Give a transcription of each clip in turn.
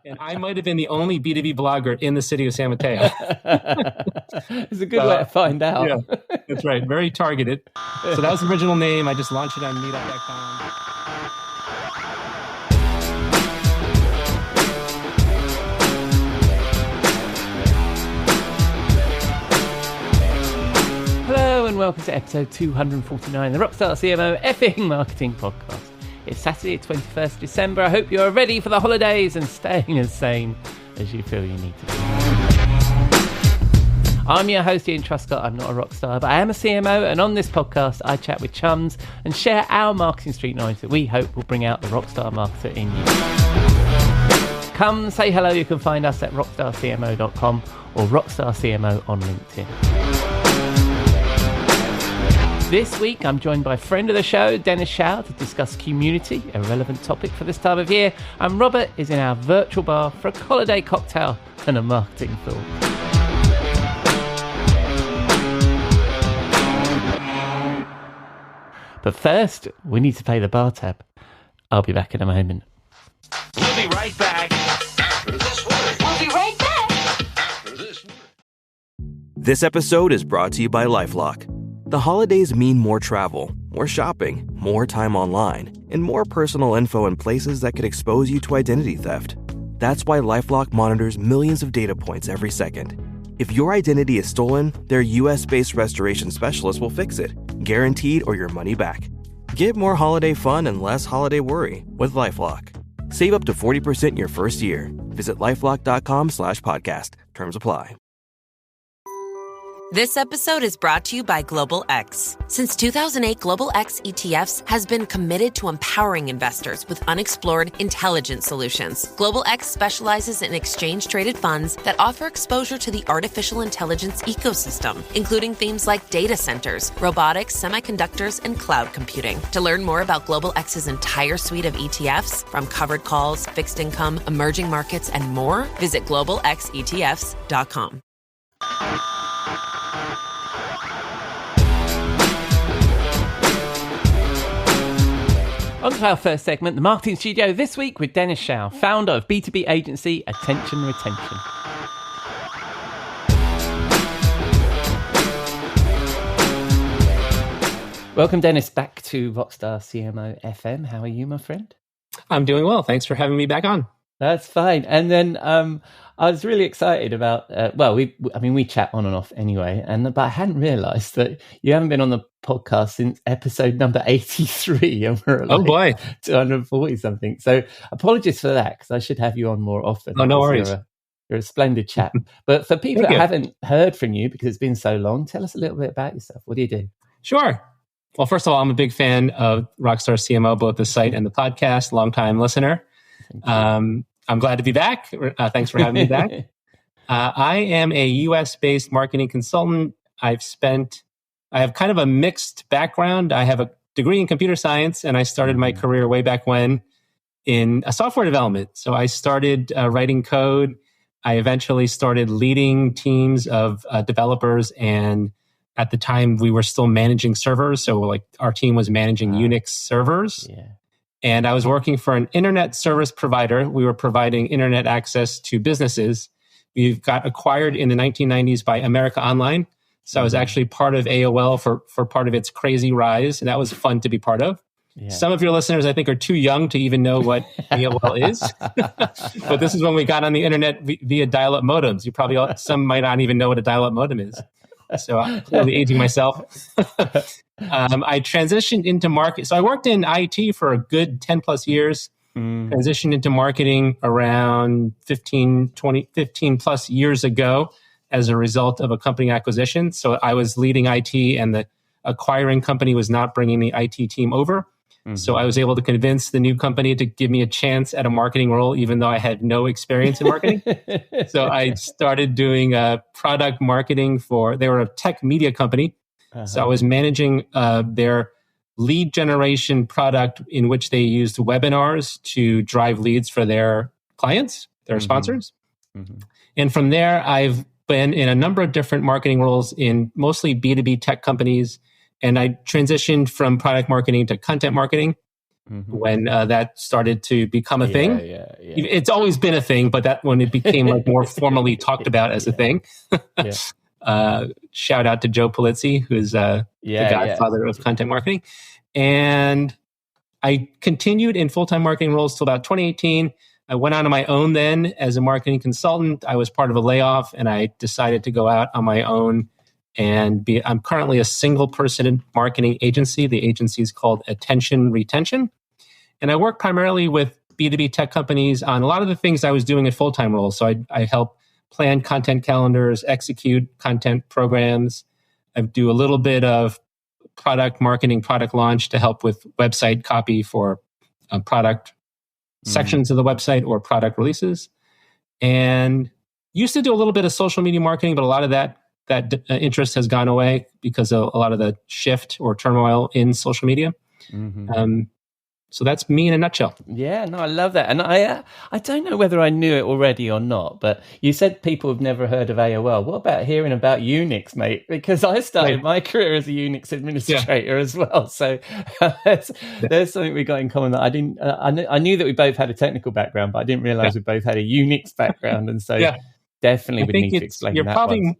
And I might have been the only B2B blogger in the city of San Mateo. It's a good way to find out. Yeah, that's right. Very targeted. So that was the original name. I just launched it on meetup.com. Hello and welcome to episode 249, the Rockstar CMO effing marketing podcast. It's Saturday, 21st December. I hope you're ready for the holidays and staying as sane as you feel you need to be. I'm your host, Ian Truscott. I'm not a rock star, but I am a CMO, and on this podcast, I chat with chums and share our marketing street knowledge that we hope will bring out the rockstar marketer in you. Come say hello. You can find us at rockstarcmo.com or Rockstar CMO on LinkedIn. This week, I'm joined by friend of the show, Dennis Shiao, to discuss community, a relevant topic for this time of year. And Robert is in our virtual bar for a holiday cocktail and a marketing thought. But first, we need to pay the bar tab. I'll be back in a moment. We'll be right back. We'll be right back. This episode is brought to you by LifeLock. The holidays mean more travel, more shopping, more time online, and more personal info in places that could expose you to identity theft. That's why LifeLock monitors millions of data points every second. If your identity is stolen, their US-based restoration specialists will fix it, guaranteed or your money back. Get more holiday fun and less holiday worry with LifeLock. Save up to 40% your first year. Visit LifeLock.com/podcast. Terms apply. This episode is brought to you by Global X. Since 2008, Global X ETFs has been committed to empowering investors with unexplored, intelligent solutions. Global X specializes in exchange-traded funds that offer exposure to the artificial intelligence ecosystem, including themes like data centers, robotics, semiconductors, and cloud computing. To learn more about Global X's entire suite of ETFs, from covered calls, fixed income, emerging markets, and more, visit globalxetfs.com. On to our first segment, the Marketing Studio, this week with Dennis Shiao, founder of B2B agency Attention Retention. Welcome, Dennis, back to Rockstar CMO FM. How are you, my friend? I'm doing well. Thanks for having me back on. That's fine. And then I was really excited about, we chat on and off anyway, but I hadn't realised that you haven't been on the podcast since episode number 83, and we're at 240 something. So apologies for that, because I should have you on more often. Oh, no worries. You're a splendid chap. But for people that haven't heard from you, because it's been so long, tell us a little bit about yourself. What do you do? Sure. Well, first of all, I'm a big fan of Rockstar CMO, both the site and the podcast, longtime listener. I'm glad to be back. Thanks for having me back. I am a US-based marketing consultant. I have kind of a mixed background. I have a degree in computer science, and I started my career way back when in software development. So I started writing code. I eventually started leading teams of developers, and at the time we were still managing servers. So like our team was managing Unix servers. Yeah. And I was working for an internet service provider. We were providing internet access to businesses. We got acquired in the 1990s by America Online. So I was actually part of AOL for part of its crazy rise. And that was fun to be part of. Yeah. Some of your listeners, I think, are too young to even know what AOL is. But this is when we got on the internet via dial-up modems. Some might not even know what a dial-up modem is. So I'm clearly aging myself. I transitioned into market. So I worked in IT for a good 10 plus years, transitioned into marketing around 15 plus years ago as a result of a company acquisition. So I was leading IT, and the acquiring company was not bringing the IT team over. So I was able to convince the new company to give me a chance at a marketing role, even though I had no experience in marketing. So I started doing product marketing they were a tech media company. So I was managing their lead generation product, in which they used webinars to drive leads for their clients, their sponsors. And from there, I've been in a number of different marketing roles in mostly B2B tech companies. And I transitioned from product marketing to content marketing. when that started to become a thing. Yeah. It's always been a thing, but that when it became like more formally talked about as a thing. Shout out to Joe Polizzi, who's the godfather of content marketing. And I continued in full-time marketing roles till about 2018. I went out on my own then as a marketing consultant. I was part of a layoff, and I decided to go out on my own and I'm currently a single person marketing agency. The agency is called Attention Retention. And I work primarily with B2B tech companies on a lot of the things I was doing in full-time roles. So I help plan content calendars, execute content programs. I do a little bit of product marketing, product launch to help with website copy for product sections of the website or product releases. And used to do a little bit of social media marketing, but a lot of that interest has gone away because of a lot of the shift or turmoil in social media. So that's me in a nutshell. Yeah, no, I love that. And I don't know whether I knew it already or not, but you said people have never heard of AOL. What about hearing about Unix, mate? Because I started my career as a Unix administrator as well. So there's something we got in common that I didn't. I knew that we both had a technical background, but I didn't realize we both had a Unix background. And so definitely would need to explain that. You're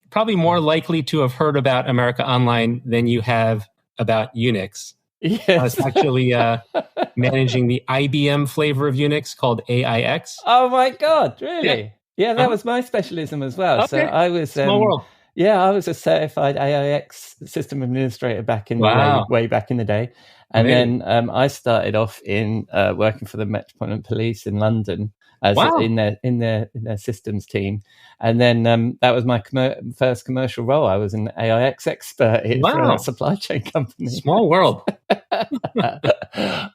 probably more likely to have heard about America Online than you have about Unix. Yes. I was actually managing the IBM flavor of Unix called AIX. Oh my God, really? Yeah, that was my specialism as well. Okay. So I was small world. Yeah, I was a certified AIX system administrator back in way back in the day. And then I started off in working for the Metropolitan Police in London as in their systems team. And then that was my first commercial role. I was an AIX expert for a supply chain company. Small world.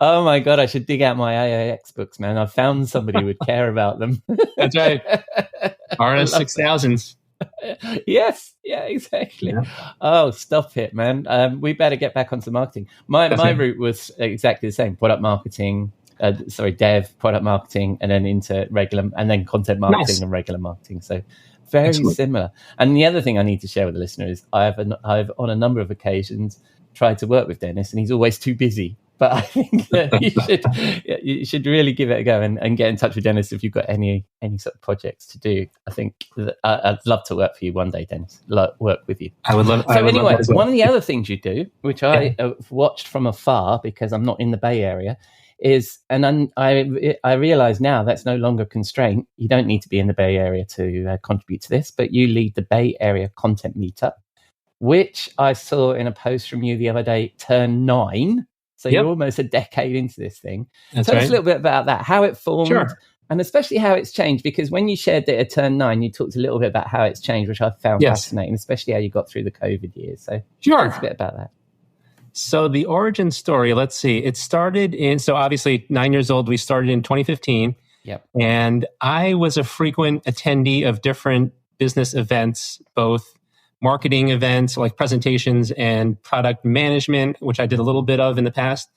Oh my God, I should dig out my AIX books, man. I found somebody who would care about them. That's right. RS 6000s. Yes, yeah, exactly. Yeah. Oh, stop it, man. We better get back onto marketing. My route was exactly the same: product marketing, dev, product marketing, and then into regular, and then content marketing and regular marketing. So very similar. And the other thing I need to share with the listener is I've on a number of occasions tried to work with Dennis, and he's always too busy. But I think that you should really give it a go and get in touch with Dennis if you've got any sort of projects to do. I think that I'd love to work for you one day, Dennis. Work with you. I would love. So anyway, one of the other things you do, which I watched from afar because I'm not in the Bay Area, is, and I realize now that's no longer a constraint. You don't need to be in the Bay Area to contribute to this, but you lead the Bay Area Content Meetup, which I saw in a post from you the other day, turn 9. So you're almost a decade into this thing. Tell us a little bit about that, how it formed, and especially how it's changed. Because when you shared that it turned 9, you talked a little bit about how it's changed, which I found fascinating, especially how you got through the COVID years. So tell us a bit about that. So the origin story, let's see. It started so obviously 9 years old, we started in 2015. Yep. And I was a frequent attendee of different business events, both marketing events like presentations and product management, which I did a little bit of in the past.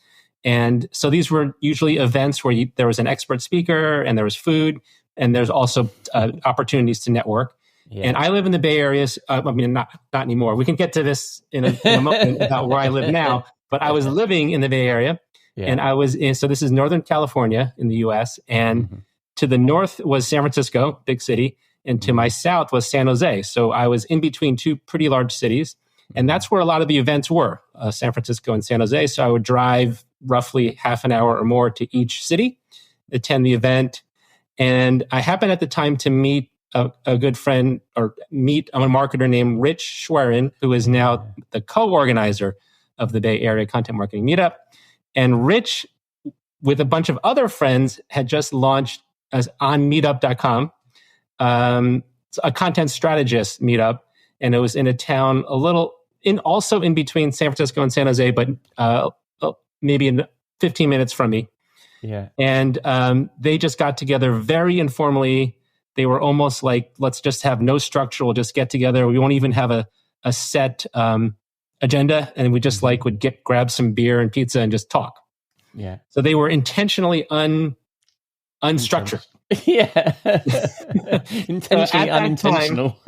And so these were usually events where there was an expert speaker and there was food, and there's also opportunities to network. Yeah. And I live in the Bay Area. I mean, not anymore. We can get to this in a moment about where I live now. But I was living in the Bay Area, and I was so this is Northern California in the U.S. And to the north was San Francisco, big city. And to my south was San Jose. So I was in between two pretty large cities. And that's where a lot of the events were, San Francisco and San Jose. So I would drive roughly half an hour or more to each city, attend the event. And I happened at the time to meet a good friend, or meet a marketer named Rich Schwerin, who is now the co-organizer of the Bay Area Content Marketing Meetup. And Rich, with a bunch of other friends, had just launched on meetup.com, a content strategist meetup, and it was in a town also in between San Francisco and San Jose, but maybe in 15 minutes from me. Yeah. And they just got together very informally. They were almost like, let's just have no structure. We'll just get together. We won't even have a set agenda, and we just would grab some beer and pizza and just talk. Yeah. So they were intentionally unstructured. Yeah. Intentionally unintentional.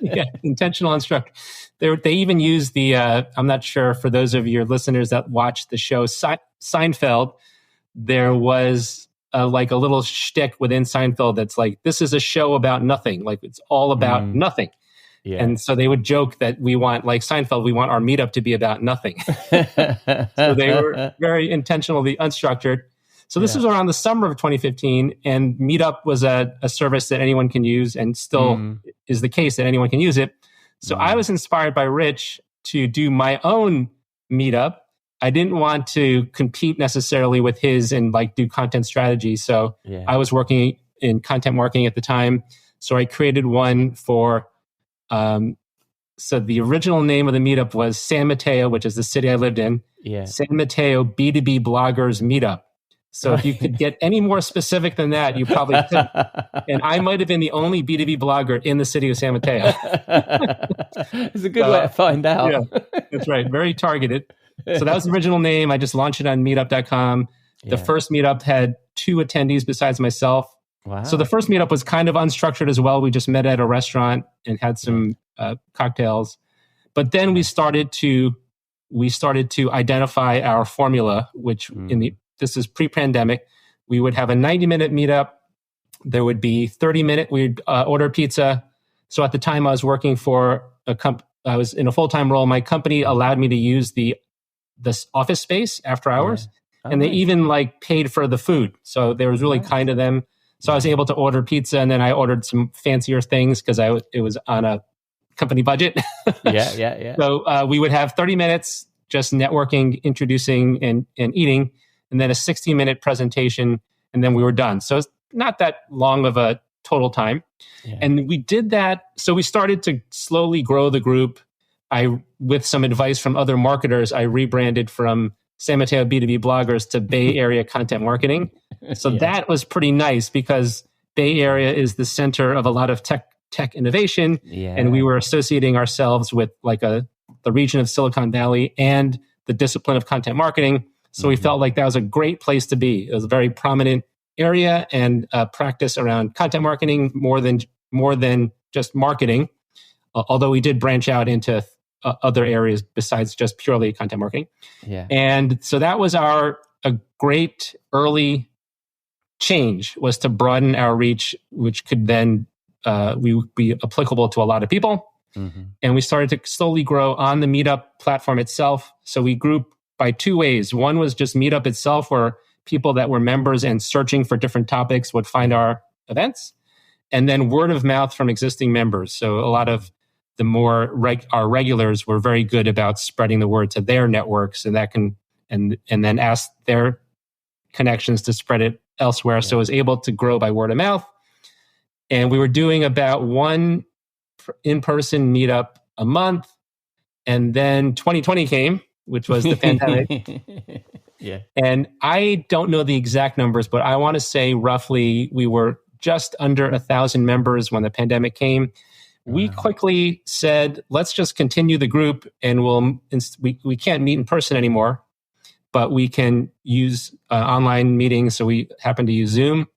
Yeah, intentional unstructured. They even use the, I'm not sure for those of your listeners that watch the show Seinfeld, there was like a little shtick within Seinfeld that's like, this is a show about nothing. Like it's all about nothing. Yeah. And so they would joke that we want, like Seinfeld, we want our meetup to be about nothing. So they were very intentionally unstructured. So this was around the summer of 2015, and Meetup was a service that anyone can use, and still is the case that anyone can use it. So I was inspired by Rich to do my own Meetup. I didn't want to compete necessarily with his and like do content strategy. So I was working in content marketing at the time. So I created one for, so the original name of the Meetup was San Mateo, which is the city I lived in. San Mateo B2B Bloggers Meetup. So if you could get any more specific than that, you probably could. And I might have been the only B2B blogger in the city of San Mateo. It's a good way to find out. Yeah, that's right. Very targeted. So that was the original name. I just launched it on meetup.com. The first Meetup had 2 attendees besides myself. Wow. So the first Meetup was kind of unstructured as well. We just met at a restaurant and had some cocktails. But then we started to identify our formula, which this is pre-pandemic. We would have a 90-minute meetup. There would be 30-minute. We'd order pizza. So at the time, I was working for I was in a full-time role. My company allowed me to use this office space after hours, and they even like paid for the food. So they was really kind of them. So I was able to order pizza, and then I ordered some fancier things because it was on a company budget. Yeah. So we would have 30 minutes just networking, introducing, and eating, and then a 60-minute presentation, and then we were done. So it's not that long of a total time. Yeah. And we did that. So we started to slowly grow the group. With some advice from other marketers, I rebranded from San Mateo B2B Bloggers to Bay Area Content Marketing. So that was pretty nice because Bay Area is the center of a lot of tech innovation. Yeah. And we were associating ourselves with like the region of Silicon Valley and the discipline of content marketing. So we felt like that was a great place to be. It was a very prominent area and practice around content marketing more than just marketing. Although we did branch out into other areas besides just purely content marketing. Yeah. And so that was a great early change, was to broaden our reach, which could then we would be applicable to a lot of people. And we started to slowly grow on the Meetup platform itself. So we grew by 2 ways. One was just Meetup itself, where people that were members and searching for different topics would find our events. And then word of mouth from existing members. So a lot of the more our regulars were very good about spreading the word to their networks, and that can and then ask their connections to spread it elsewhere. So it was able to grow by word of mouth. And we were doing about 1 in-person meetup a month. And then 2020 came, which was the pandemic. And I don't know the exact numbers, but I want to say roughly we were just under 1,000 members when the pandemic came. We quickly said, let's just continue the group, and we can't meet in person anymore, but we can use online meetings. So we happened to use Zoom.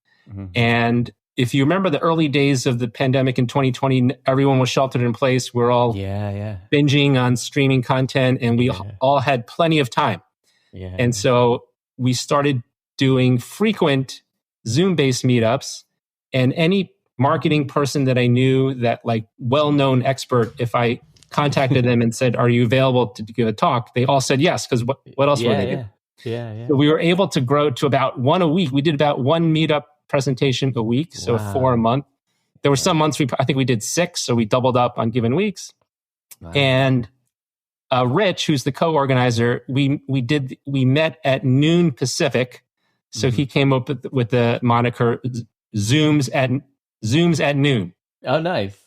And if you remember the early days of the pandemic in 2020, everyone was sheltered in place. We're all binging on streaming content, and we all had plenty of time. And so we started doing frequent Zoom-based meetups, and any marketing person that I knew, that like well-known expert, if I contacted them and said, are you available to give a talk? They all said yes, because what else were they doing? So we were able to grow to about 1 a week. We did about 1 meetup presentation a week, so 4 a month. There were some months I think we did 6, so we doubled up on given weeks. And Rich, who's the co-organizer, we met at noon Pacific, so he came up with the moniker Zooms at noon. Oh, nice.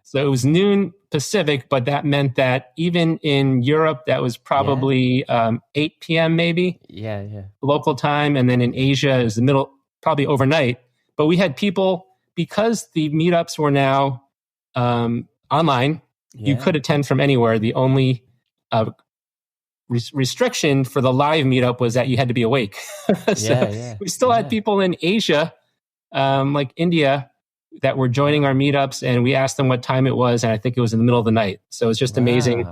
So it was noon Pacific, but that meant that even in Europe, that was probably 8 p.m. maybe. Local time. And then in Asia is the middle, probably overnight. But we had people, because the meetups were now online, you could attend from anywhere. The only restriction for the live meetup was that you had to be awake. We still had people in Asia like India that were joining our meetups, and we asked them what time it was, and I think it was in the middle of the night. So it's just amazing.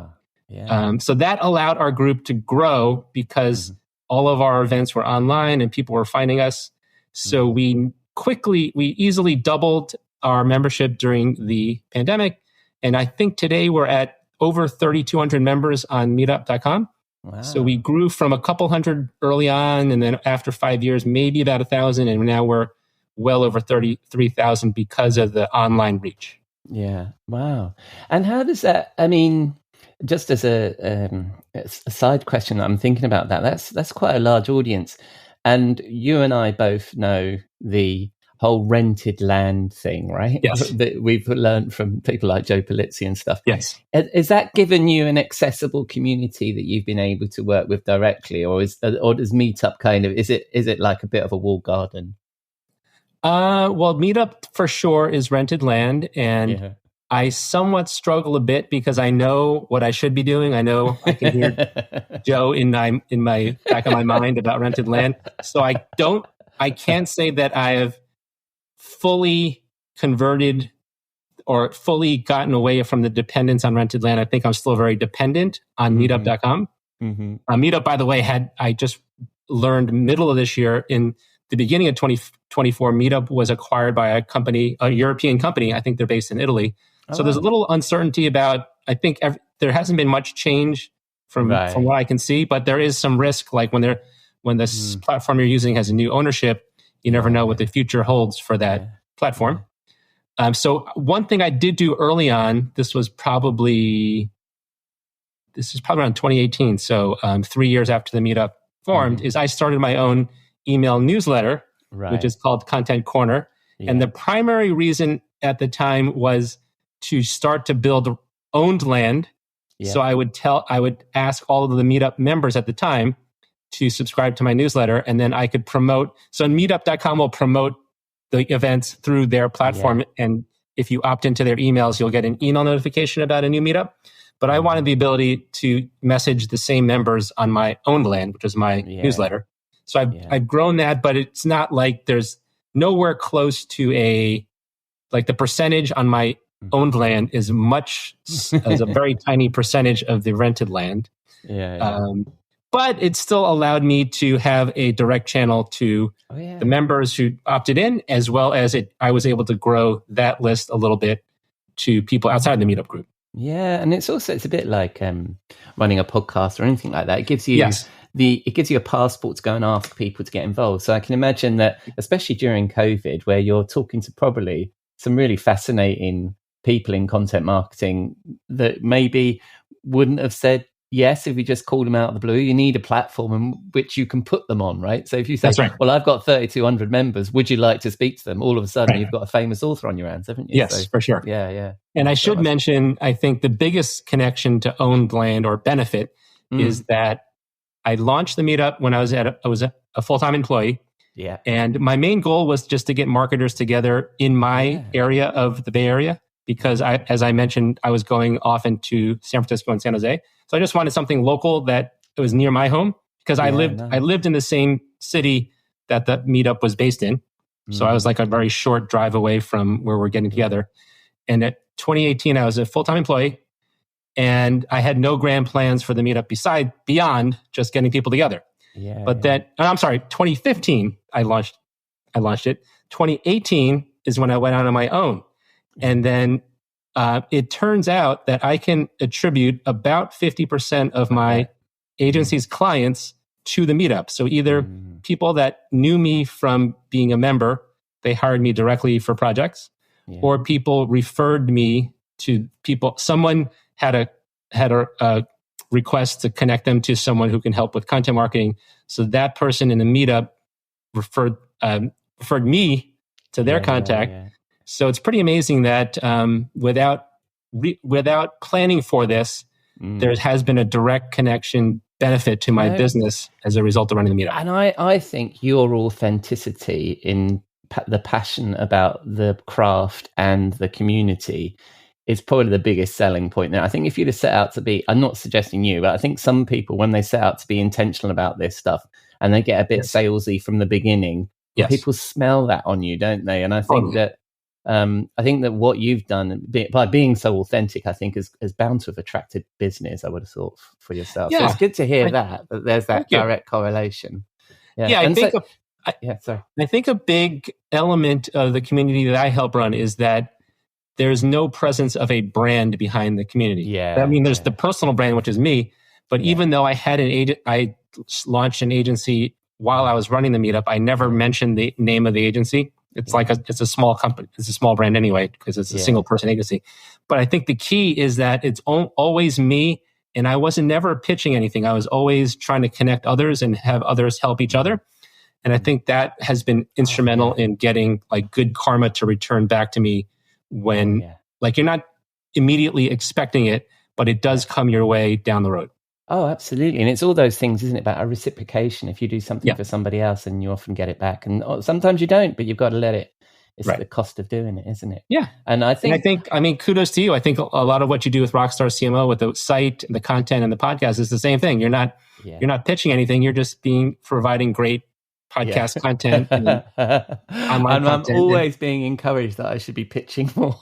Yeah. So that allowed our group to grow because all of our events were online and people were finding us. So we easily doubled our membership during the pandemic. And I think today we're at over 3,200 members on meetup.com. Wow. So we grew from a couple hundred early on, and then after 5 years, maybe about 1,000. And now we're well over 33,000 because of the online reach. Yeah. Wow. And how does that, I mean, just as a side question, I'm thinking about that. That's quite a large audience. And you and I both know the whole rented land thing, right? Yes. That we've learned from people like Joe Polizzi and stuff. Yes. Is that given you an accessible community that you've been able to work with directly, or does Meetup kind of, is it like a bit of a walled garden? Well, Meetup for sure is rented land, and I somewhat struggle a bit because I know what I should be doing. I know I can hear Joe in my back of my mind about rented land. So I can't say that I have fully converted or fully gotten away from the dependence on rented land. I think I'm still very dependent on meetup.com. Meetup, by the way, I just learned middle of this year, in the beginning of 2024, Meetup was acquired by a European company. I think they're based in Italy. So there's a little uncertainty about, I think there hasn't been much change from what I can see, but there is some risk, like when this platform you're using has a new ownership, you never know what the future holds for that platform. So one thing I did do early on, this is probably around 2018. So 3 years after the Meetup formed, is I started my own email newsletter, which is called Content Corner. Yeah. And the primary reason at the time was to start to build owned land. Yeah. So I would ask all of the Meetup members at the time to subscribe to my newsletter, and then I could promote. So meetup.com will promote the events through their platform. Yeah. And if you opt into their emails, you'll get an email notification about a new Meetup. But I wanted the ability to message the same members on my own land, which is my newsletter. So I've grown that, but it's not like there's nowhere close to the percentage on my owned land is as a very tiny percentage of the rented land. But it still allowed me to have a direct channel to the members who opted in, as well as I was able to grow that list a little bit to people outside the Meetup group. Yeah, and it's a bit like running a podcast or anything like that. It gives you it gives you a passport to go and ask people to get involved. So I can imagine that, especially during COVID, where you're talking to probably some really fascinating people in content marketing that maybe wouldn't have said yes if you just called them out of the blue. You need a platform in which you can put them on, right? So if you say, well, I've got 3,200 members, would you like to speak to them? All of a sudden, you've got a famous author on your hands, haven't you? Yes, for sure. Yeah. And I should mention, I think the biggest connection to owned land or benefit is that I launched the Meetup when I was a full-time employee. Yeah. And my main goal was just to get marketers together in my area of the Bay Area, because as I mentioned, I was going often to San Francisco and San Jose. So I just wanted something local that was near my home, because I lived in the same city that the Meetup was based in. So I was like a very short drive away from where we're getting together. And at 2018, I was a full-time employee, and I had no grand plans for the Meetup beyond just getting people together. But 2015, I launched it. 2018 is when I went out on my own. And then it turns out that I can attribute about 50% of my agency's clients to the Meetup. So either people that knew me from being a member, they hired me directly for projects, or people referred me to people. Someone had a request to connect them to someone who can help with content marketing. So that person in the Meetup referred me to their contact. So it's pretty amazing that without planning for this, there has been a direct connection benefit to my business as a result of running the Meetup. And I think your authenticity in the passion about the craft and the community is probably the biggest selling point there. I think if you'd have set out to be, I'm not suggesting you, but I think some people, when they set out to be intentional about this stuff and they get a bit salesy from the beginning, Yes. People smell that on you, don't they? And I think that what you've done by being so authentic, I think, is bound to have attracted business, I would have thought, for yourself. Yeah. So it's good to hear that there's that direct correlation. Yeah, I think sorry. I think a big element of the community that I help run is that there's no presence of a brand behind the community. Yeah. I mean, there's the personal brand, which is me. But even though I had I launched an agency while I was running the meetup, I never mentioned the name of the agency. It's it's a small company. It's a small brand anyway, because it's a single person agency. But I think the key is that it's always me, and I wasn't never pitching anything. I was always trying to connect others and have others help each other. And I think that has been instrumental in getting like good karma to return back to me when like you're not immediately expecting it, but it does come your way down the road. Oh, absolutely. And it's all those things, isn't it, about a reciprocation. If you do something for somebody else and you often get it back, and sometimes you don't, but you've got to let it. It's the cost of doing it, isn't it? Yeah. And I think, kudos to you. I think a lot of what you do with Rockstar CMO, with the site, the content, and the podcast is the same thing. You're not pitching anything. You're just providing great podcast content. And online content. I'm always being encouraged that I should be pitching more.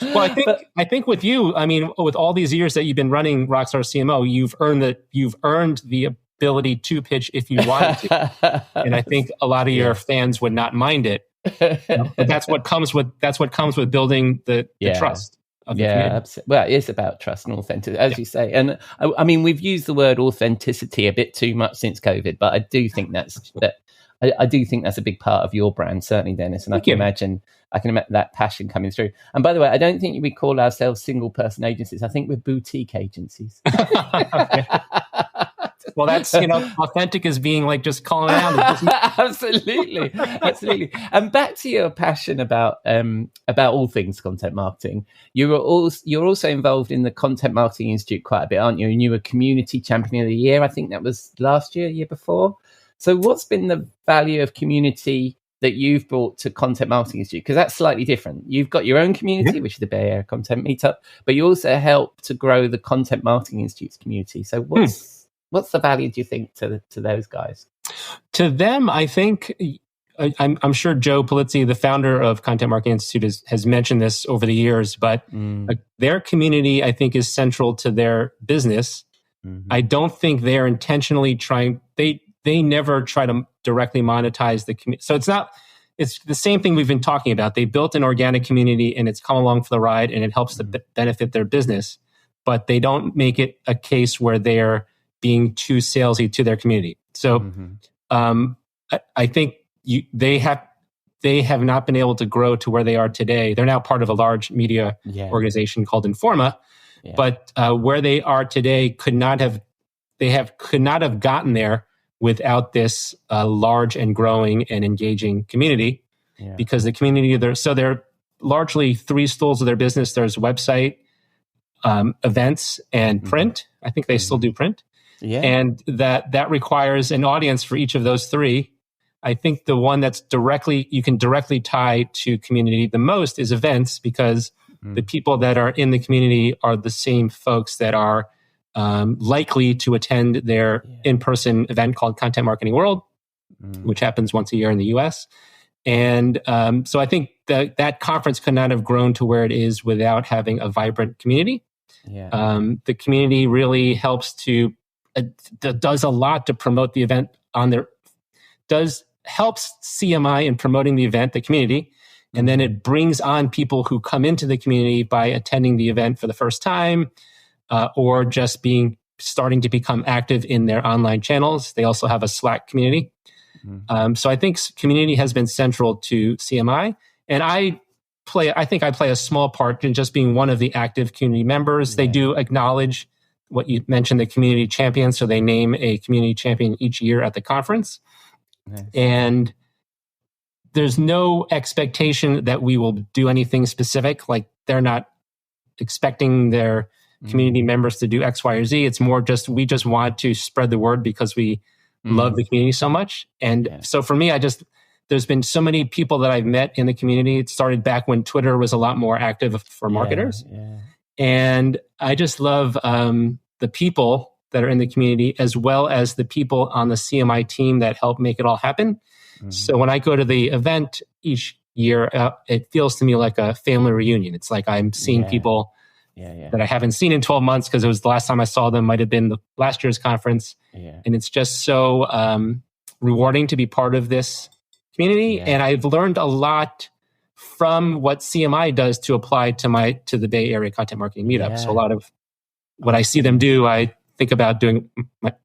Well, I think with you, I mean, with all these years that you've been running Rockstar CMO, you've earned the ability to pitch if you wanted to, and I think a lot of your fans would not mind it. But that's what comes with building the trust. Absolutely. Well, it is about trust and authenticity, as you say. And I mean, we've used the word authenticity a bit too much since COVID, but I do think I do think that's a big part of your brand, certainly, Dennis. And I can imagine that passion coming through. And by the way, I don't think we call ourselves single person agencies. I think we're boutique agencies. Well, that's, authentic as being like just calling it out. Absolutely. And back to your passion about all things content marketing. You're also involved in the Content Marketing Institute quite a bit, aren't you? And you were Community Champion of the Year. I think that was last year before. So what's been the value of community that you've brought to Content Marketing Institute? Because that's slightly different. You've got your own community, which is the Bay Area Content Meetup, but you also help to grow the Content Marketing Institute's community. So what's the value, do you think, to those guys? To them, I think, I'm sure Joe Polizzi, the founder of Content Marketing Institute, has mentioned this over the years, but their community, I think, is central to their business. Mm-hmm. I don't think they're intentionally trying. They never try to directly monetize the community. So it's the same thing we've been talking about. They built an organic community and it's come along for the ride and it helps to benefit their business, but they don't make it a case where they're being too salesy to their community. So I think they have not been able to grow to where they are today. They're now part of a large media organization called Informa, but where they are today could not have gotten there without this large and growing and engaging community, because the community they're largely three stools of their business. There's website, events, and print. I think they still do print. Yeah. And that requires an audience for each of those three. I think the one that's you can directly tie to community the most is events, because the people that are in the community are the same folks that are likely to attend their in-person event called Content Marketing World, which happens once a year in the US. And so I think that conference could not have grown to where it is without having a vibrant community. The community really helps does a lot to promote the event helps CMI in promoting the event, the community. And then it brings on people who come into the community by attending the event for the first time, or just starting to become active in their online channels. They also have a Slack community. So I think community has been central to CMI. And I think I play a small part in just being one of the active community members. They do acknowledge what you mentioned, the community champion. So they name a community champion each year at the conference. Nice. And there's no expectation that we will do anything specific. Like, they're not expecting their community members to do X, Y, or Z. It's more we just want to spread the word because we love the community so much. And so for me, there's been so many people that I've met in the community. It started back when Twitter was a lot more active for marketers. And I just love the people that are in the community, as well as the people on the CMI team that help make it all happen. Mm-hmm. So when I go to the event each year, it feels to me like a family reunion. It's like I'm seeing people that I haven't seen in 12 months because it was the last time I saw them might have been the last year's conference. Yeah. And it's just so rewarding to be part of this community. Yeah. And I've learned a lot from what CMI does to apply to the Bay Area Content Marketing Meetup. Yeah. So a lot of what I see them do, I think about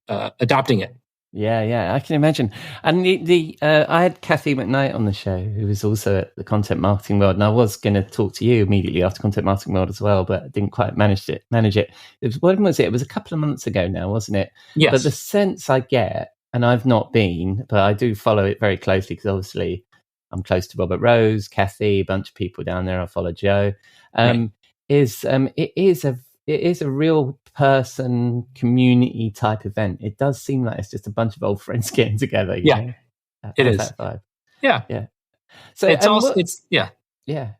adopting it. Yeah, I can imagine. And I had Kathy McKnight on the show, who was also at the Content Marketing World, and I was going to talk to you immediately after Content Marketing World as well, but I didn't quite manage it. When was it? It was a couple of months ago now, wasn't it? Yes. But the sense I get, and I've not been, but I do follow it very closely because obviously I'm close to Robert Rose, Kathy, a bunch of people down there. I follow Joe. Right. It is a real person community type event. It does seem like it's just a bunch of old friends getting together. Yeah, know? It is. That vibe. Yeah. So it's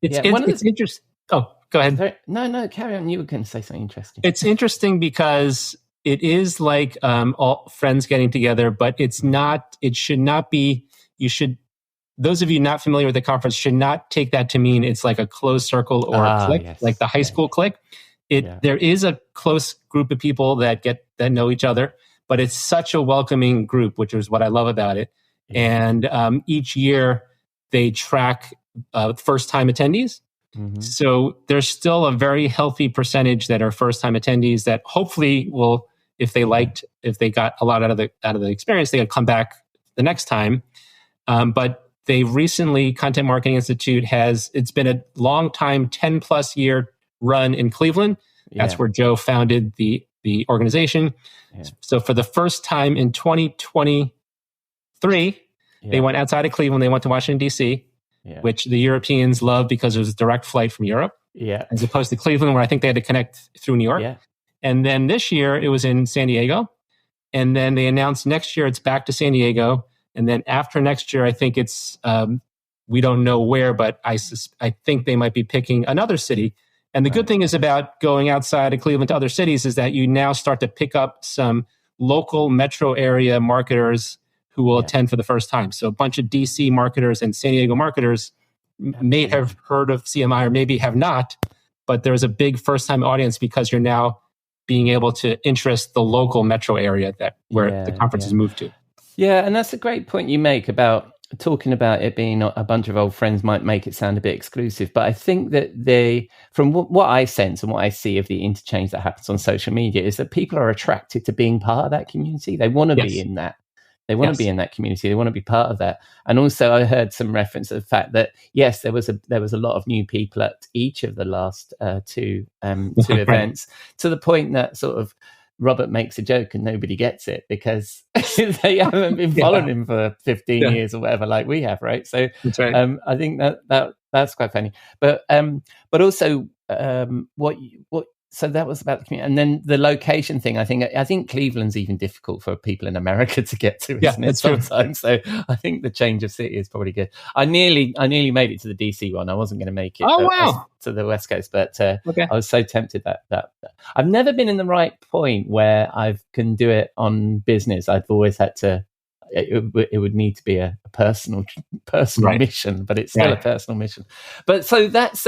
It's interesting. Oh, go ahead. Sorry. No, carry on. You were going to say something interesting. It's interesting because it is like all friends getting together, but it's not. It should not be. Those of you not familiar with the conference should not take that to mean it's like a closed circle or a clique, like the high school clique. There is a close group of people that know each other, but it's such a welcoming group, which is what I love about it. Yeah. And each year they track first-time attendees. Mm-hmm. So there's still a very healthy percentage that are first-time attendees that hopefully will, if they got a lot out of the experience, they would come back the next time. But they recently, Content Marketing Institute it's been a long time, 10 plus year run in Cleveland. That's where Joe founded the organization. Yeah. So for the first time in 2023, they went outside of Cleveland. They went to Washington, D.C., which the Europeans love because it was a direct flight from Europe, as opposed to Cleveland, where I think they had to connect through New York. Yeah. And then this year, it was in San Diego. And then they announced next year, it's back to San Diego. And then after next year, I think it's, we don't know where, but I think they might be picking another city. And the good thing is about going outside of Cleveland to other cities is that you now start to pick up some local metro area marketers who will attend for the first time. So a bunch of DC marketers and San Diego marketers may have heard of CMI or maybe have not, but there's a big first-time audience because you're now being able to interest the local metro area where the conference has moved to. Yeah, and that's a great point you make about talking about it being a bunch of old friends might make it sound a bit exclusive. But I think that from what I sense and what I see of the interchange that happens on social media is that people are attracted to being part of that community. They want to be in that. They want to be in that community. They want to be part of that. And also I heard some reference to the fact that, yes, there was a lot of new people at each of the last two events, to the point that sort of Robert makes a joke and nobody gets it because they haven't been following him for 15 years or whatever, like we have, right? So that's right. I think that's quite funny. But also so that was about the community, and then the location thing. I think Cleveland's even difficult for people in America to get to, isn't it? Sometimes. So I think the change of city is probably good. I nearly made it to the DC one. I wasn't going to make it. Oh wow! To the West Coast, but I was so tempted that I've never been in the right point where I can do it on business. I've always had to. It would need to be a personal mission, but it's still a personal mission. But so that's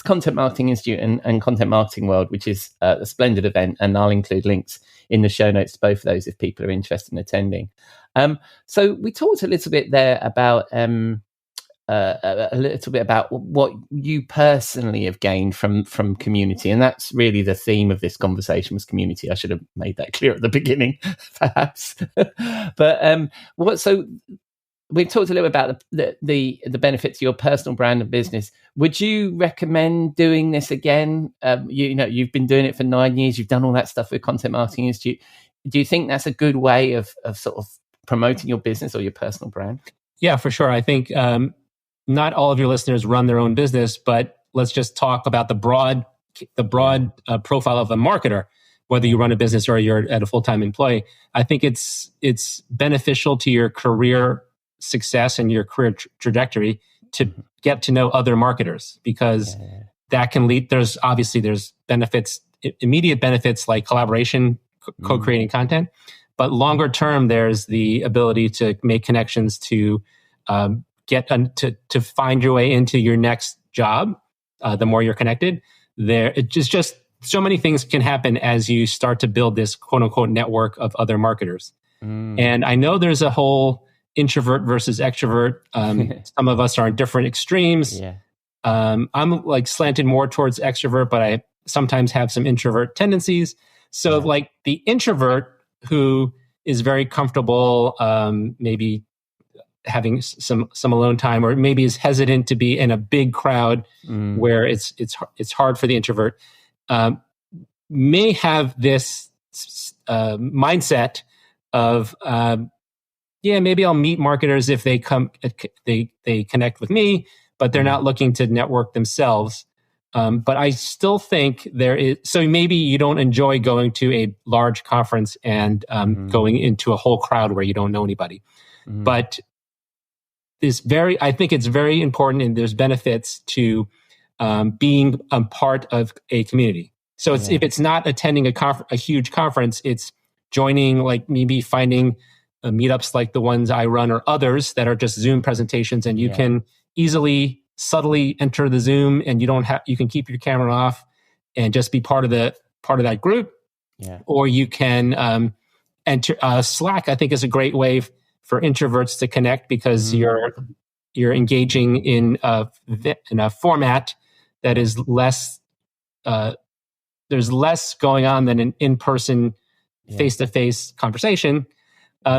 Content Marketing Institute and Content Marketing World, which is a splendid event, and I'll include links in the show notes to both of those if people are interested in attending. So we talked a little bit there about what you personally have gained from community, and that's really the theme of this conversation was community. I should have made that clear at the beginning, perhaps. But so we've talked a little bit about the benefits of your personal brand and business. Would you recommend doing this again? You've been doing it for 9 years. You've done all that stuff with Content Marketing Institute. Do you think that's a good way of sort of promoting your business or your personal brand? Yeah, for sure. I think not all of your listeners run their own business, but let's just talk about the broad profile of a marketer, whether you run a business or you're at a full-time employee. I think it's beneficial to your career success and your career trajectory to get to know other marketers, because that can lead. There's benefits, immediate benefits like collaboration, co-creating content. But longer term, there's the ability to make connections to to find your way into your next job. The more you're connected, it's just so many things can happen as you start to build this quote unquote network of other marketers. And I know there's a whole introvert versus extrovert. Some of us are in different extremes. Yeah. I'm like slanted more towards extrovert, but I sometimes have some introvert tendencies. So like the introvert who is very comfortable, maybe having some alone time, or maybe is hesitant to be in a big crowd where it's hard for the introvert, may have this mindset of maybe I'll meet marketers if they come, they connect with me, but they're not looking to network themselves. But I still think there is, so maybe you don't enjoy going to a large conference and going into a whole crowd where you don't know anybody. But I think it's very important, and there's benefits to being a part of a community. So if it's not attending a huge conference, it's joining, like maybe finding meetups like the ones I run or others that are just Zoom presentations, and you can easily, subtly enter the Zoom, and you can keep your camera off and just be part of that group. Yeah. Or you can enter Slack. I think is a great way for introverts to connect, because you're engaging in a format that is less. There's less going on than an in-person, face-to-face conversation.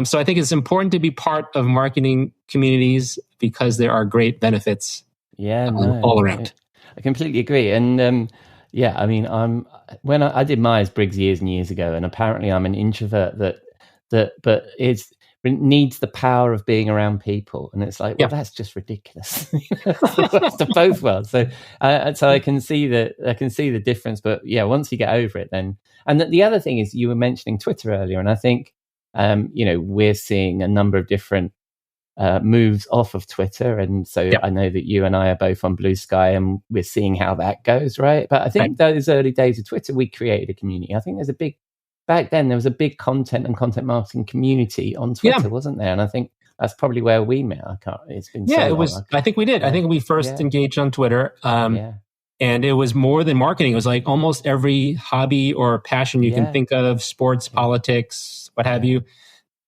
So I think it's important to be part of marketing communities because there are great benefits. All around. I completely agree. And I mean, when I did Myers-Briggs years and years ago, and apparently I'm an introvert but needs the power of being around people. And it's like, well, that's just ridiculous. That's the worst of both worlds. So I can see the difference. But once you get over it, then. And the other thing is, you were mentioning Twitter earlier, and I think we're seeing a number of different moves off of Twitter, and so I know that you and I are both on Blue Sky, and we're seeing how that goes, right? But I think those early days of Twitter, we created a community. I think back then there was a big content and content marketing community on Twitter, wasn't there? And I think that's probably where we met. It's been it was. I think we did. I think we first engaged on Twitter, and it was more than marketing. It was like almost every hobby or passion you can think of: sports, politics, what have you.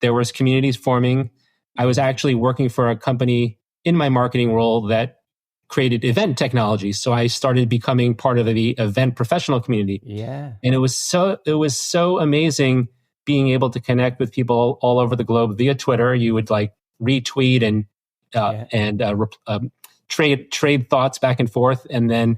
There was communities forming. I was actually working for a company in my marketing role that created event technology. So I started becoming part of the event professional community. Yeah. And it was so amazing being able to connect with people all over the globe via Twitter. You would like retweet and trade thoughts back and forth. And then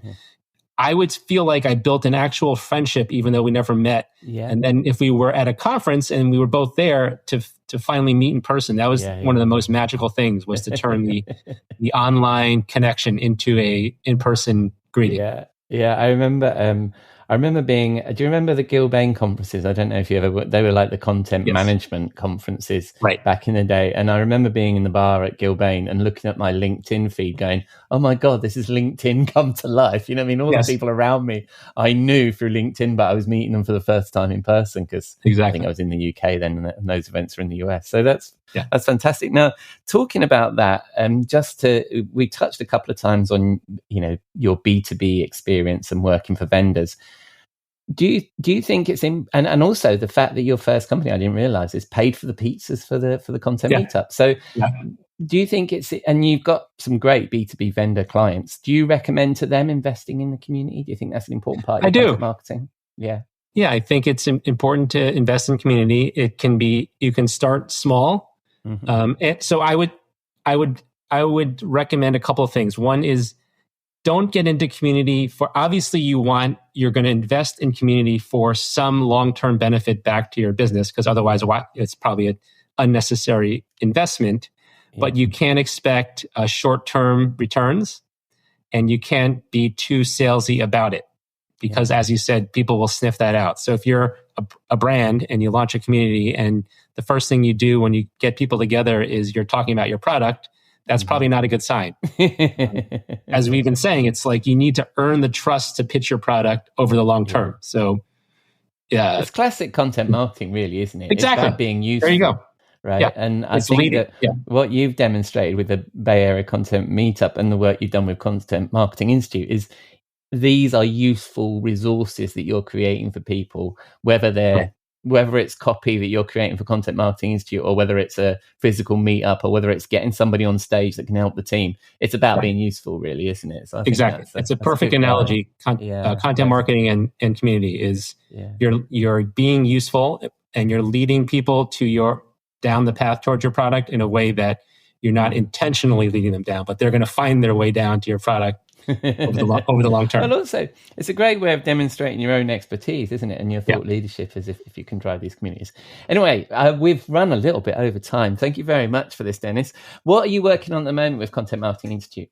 I would feel like I built an actual friendship, even though we never met. Yeah. And then if we were at a conference and we were both there to finally meet in person, that was one of the most magical things, was to turn the online connection into a in-person greeting. Yeah. I remember being. Do you remember the Gilbane conferences? I don't know if you ever. They were like the content management conferences back in the day. And I remember being in the bar at Gilbane and looking at my LinkedIn feed, going, "Oh my God, this is LinkedIn come to life." You know what I mean? All the people around me I knew through LinkedIn, but I was meeting them for the first time in person, because I think I was in the UK then, and those events were in the US. So that's fantastic. Now, talking about that, we touched a couple of times on your B2B experience and working for vendors. Do you think it's in, and also the fact that your first company, I didn't realize, is paid for the pizzas for the content meetup. So do you think and you've got some great B2B vendor clients, do you recommend to them investing in the community? Do you think that's an important part of your marketing? Yeah, I think it's important to invest in community. You can start small. And so I would recommend a couple of things. One is, don't get into community for, obviously you're going to invest in community for some long-term benefit back to your business, because otherwise it's probably an unnecessary investment. But you can't expect short-term returns, and you can't be too salesy about it, because as you said, people will sniff that out. So if you're a brand and you launch a community, and the first thing you do when you get people together is you're talking about your product, that's probably not a good sign. As we've been saying, it's like you need to earn the trust to pitch your product over the long term. So It's classic content marketing, really, isn't it? Exactly. It's about being useful. There you go. Right. Yeah. And I think that what you've demonstrated with the Bay Area Content Meetup and the work you've done with Content Marketing Institute is these are useful resources that you're creating for people, whether it's copy that you're creating for Content Marketing Institute, or whether it's a physical meetup, or whether it's getting somebody on stage that can help the team. It's about being useful, really, isn't it? So I think exactly. It's a perfect analogy. Content marketing and community is you're being useful, and you're leading people down the path towards your product in a way that you're not intentionally leading them down, but they're going to find their way down to your product over the long term. Well, also, it's a great way of demonstrating your own expertise, isn't it? And your thought leadership, as if you can drive these communities. Anyway, we've run a little bit over time. Thank you very much for this, Dennis. What are you working on at the moment with Content Marketing Institute?